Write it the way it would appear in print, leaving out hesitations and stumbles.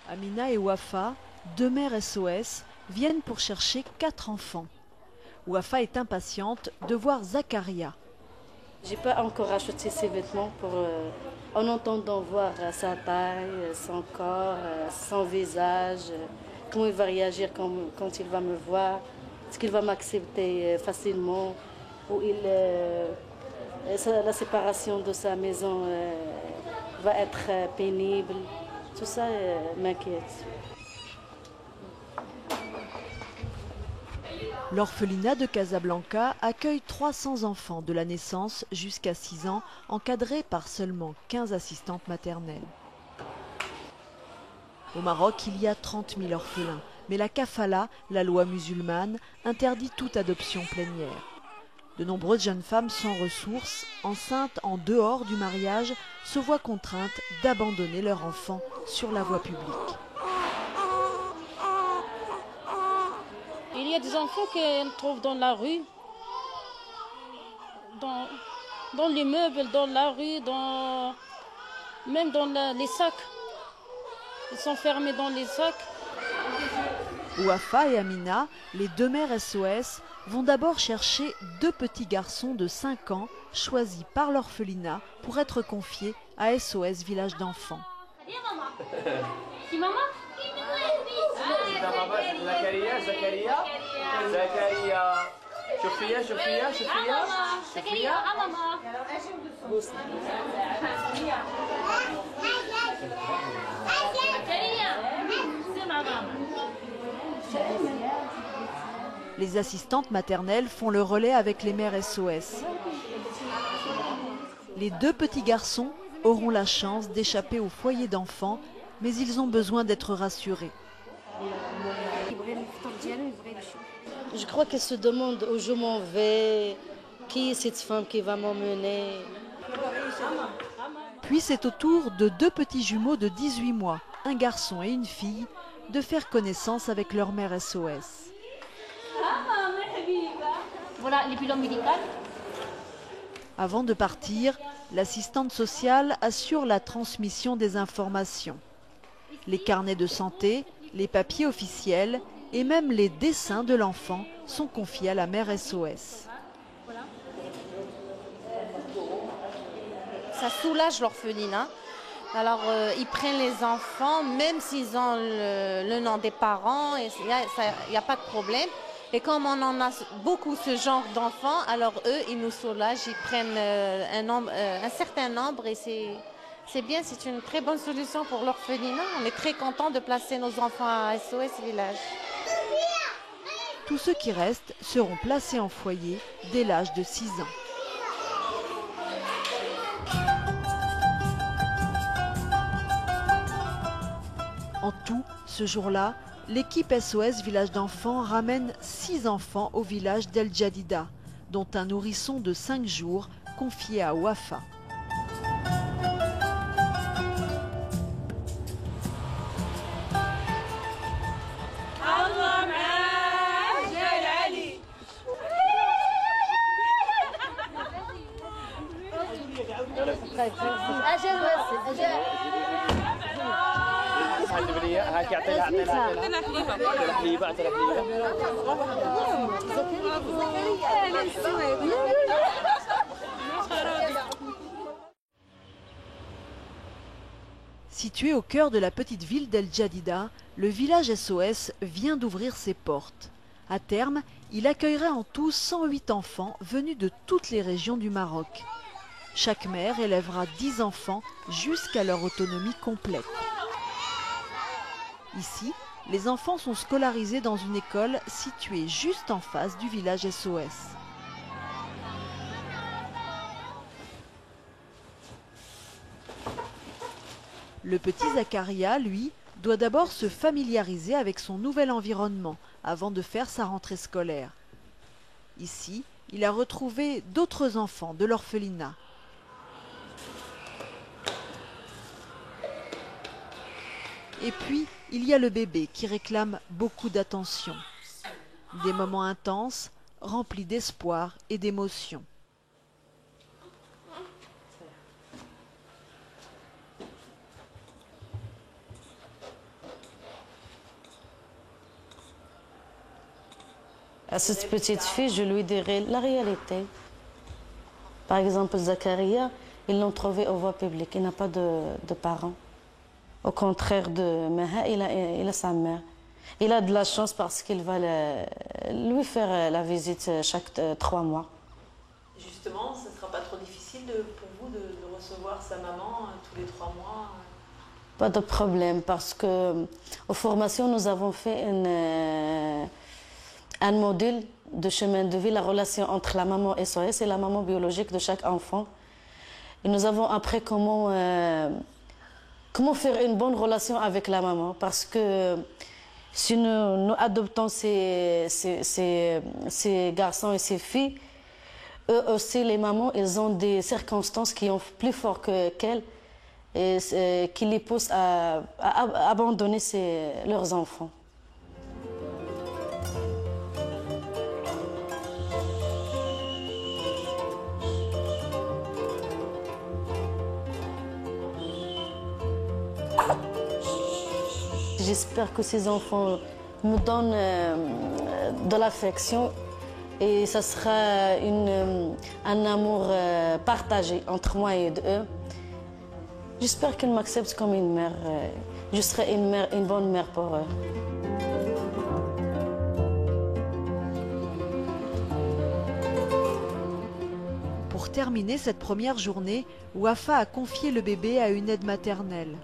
Amina et Wafa, deux mères SOS, viennent pour chercher 4 enfants. Wafa est impatiente de voir Zakaria. J'ai pas encore acheté ses vêtements en entendant voir sa taille, son corps, son visage, comment il va réagir quand il va me voir, est-ce qu'il va m'accepter facilement, ou la séparation de sa maison va être pénible. Tout ça m'inquiète. L'orphelinat de Casablanca accueille 300 enfants de la naissance jusqu'à 6 ans, encadrés par seulement 15 assistantes maternelles. Au Maroc, il y a 30 000 orphelins, mais la kafala, la loi musulmane, interdit toute adoption plénière. De nombreuses jeunes femmes sans ressources, enceintes en dehors du mariage, se voient contraintes d'abandonner leur enfant sur la voie publique. Il y a des enfants qu'elles trouvent dans la rue, dans les meubles, dans la rue, même dans les sacs. Ils sont fermés dans les sacs. Wafa et Amina, les deux mères SOS, vont d'abord chercher 2 petits garçons de 5 ans choisis par l'orphelinat pour être confiés à SOS Village d'enfants. Les assistantes maternelles font le relais avec les mères SOS. Les 2 petits garçons auront la chance d'échapper au foyer d'enfants, mais ils ont besoin d'être rassurés. Je crois qu'elle se demande où je m'en vais, qui est cette femme qui va m'emmener. Puis c'est au tour de 2 petits jumeaux de 18 mois, un garçon et une fille, de faire connaissance avec leur mère SOS. Voilà les bilans médicaux. Avant de partir, l'assistante sociale assure la transmission des informations. Les carnets de santé, les papiers officiels et même les dessins de l'enfant sont confiés à la mère SOS. Ça soulage l'orphelinat. Alors, ils prennent les enfants, même s'ils ont le nom des parents, il n'y a pas de problème. Et comme on en a beaucoup ce genre d'enfants, alors eux, ils nous soulagent, ils prennent un certain nombre et c'est bien, c'est une très bonne solution pour l'orphelinat. On est très contents de placer nos enfants à SOS Village. Tous ceux qui restent seront placés en foyer dès l'âge de 6 ans. En tout, ce jour-là, l'équipe SOS Village d'enfants ramène 6 enfants au village d'El Jadida, dont un nourrisson de 5 jours confié à Wafa. Situé au cœur de la petite ville d'El Jadida, le village SOS vient d'ouvrir ses portes. À terme, il accueillera en tout 108 enfants venus de toutes les régions du Maroc. Chaque mère élèvera 10 enfants jusqu'à leur autonomie complète. Ici, les enfants sont scolarisés dans une école située juste en face du village SOS. Le petit Zakaria, lui, doit d'abord se familiariser avec son nouvel environnement avant de faire sa rentrée scolaire. Ici, il a retrouvé d'autres enfants de l'orphelinat. Et puis, il y a le bébé qui réclame beaucoup d'attention. Des moments intenses, remplis d'espoir et d'émotion. à cette petite fille, je lui dirai la réalité. Par exemple, Zakaria, ils l'ont trouvé aux voies publiques, il n'a pas de parents. Au contraire de Maha, il a sa mère. Il a de la chance parce qu'il va lui faire la visite chaque 3 mois. Justement, ce ne sera pas trop difficile pour vous de recevoir sa maman tous les 3 mois? Pas de problème parce que aux formations, nous avons fait un module de chemin de vie, la relation entre la maman SOS et la maman biologique de chaque enfant. Et nous avons appris comment faire une bonne relation avec la maman parce que si nous adoptons ces garçons et ces filles, eux aussi, les mamans, ils ont des circonstances qui sont plus fortes qu'elles et qui les poussent à abandonner leurs enfants. J'espère que ces enfants me donnent de l'affection et ça sera un amour partagé entre moi et eux. J'espère qu'ils m'acceptent comme une mère. Je serai une bonne mère pour eux. Pour terminer cette première journée, Wafa a confié le bébé à une aide maternelle.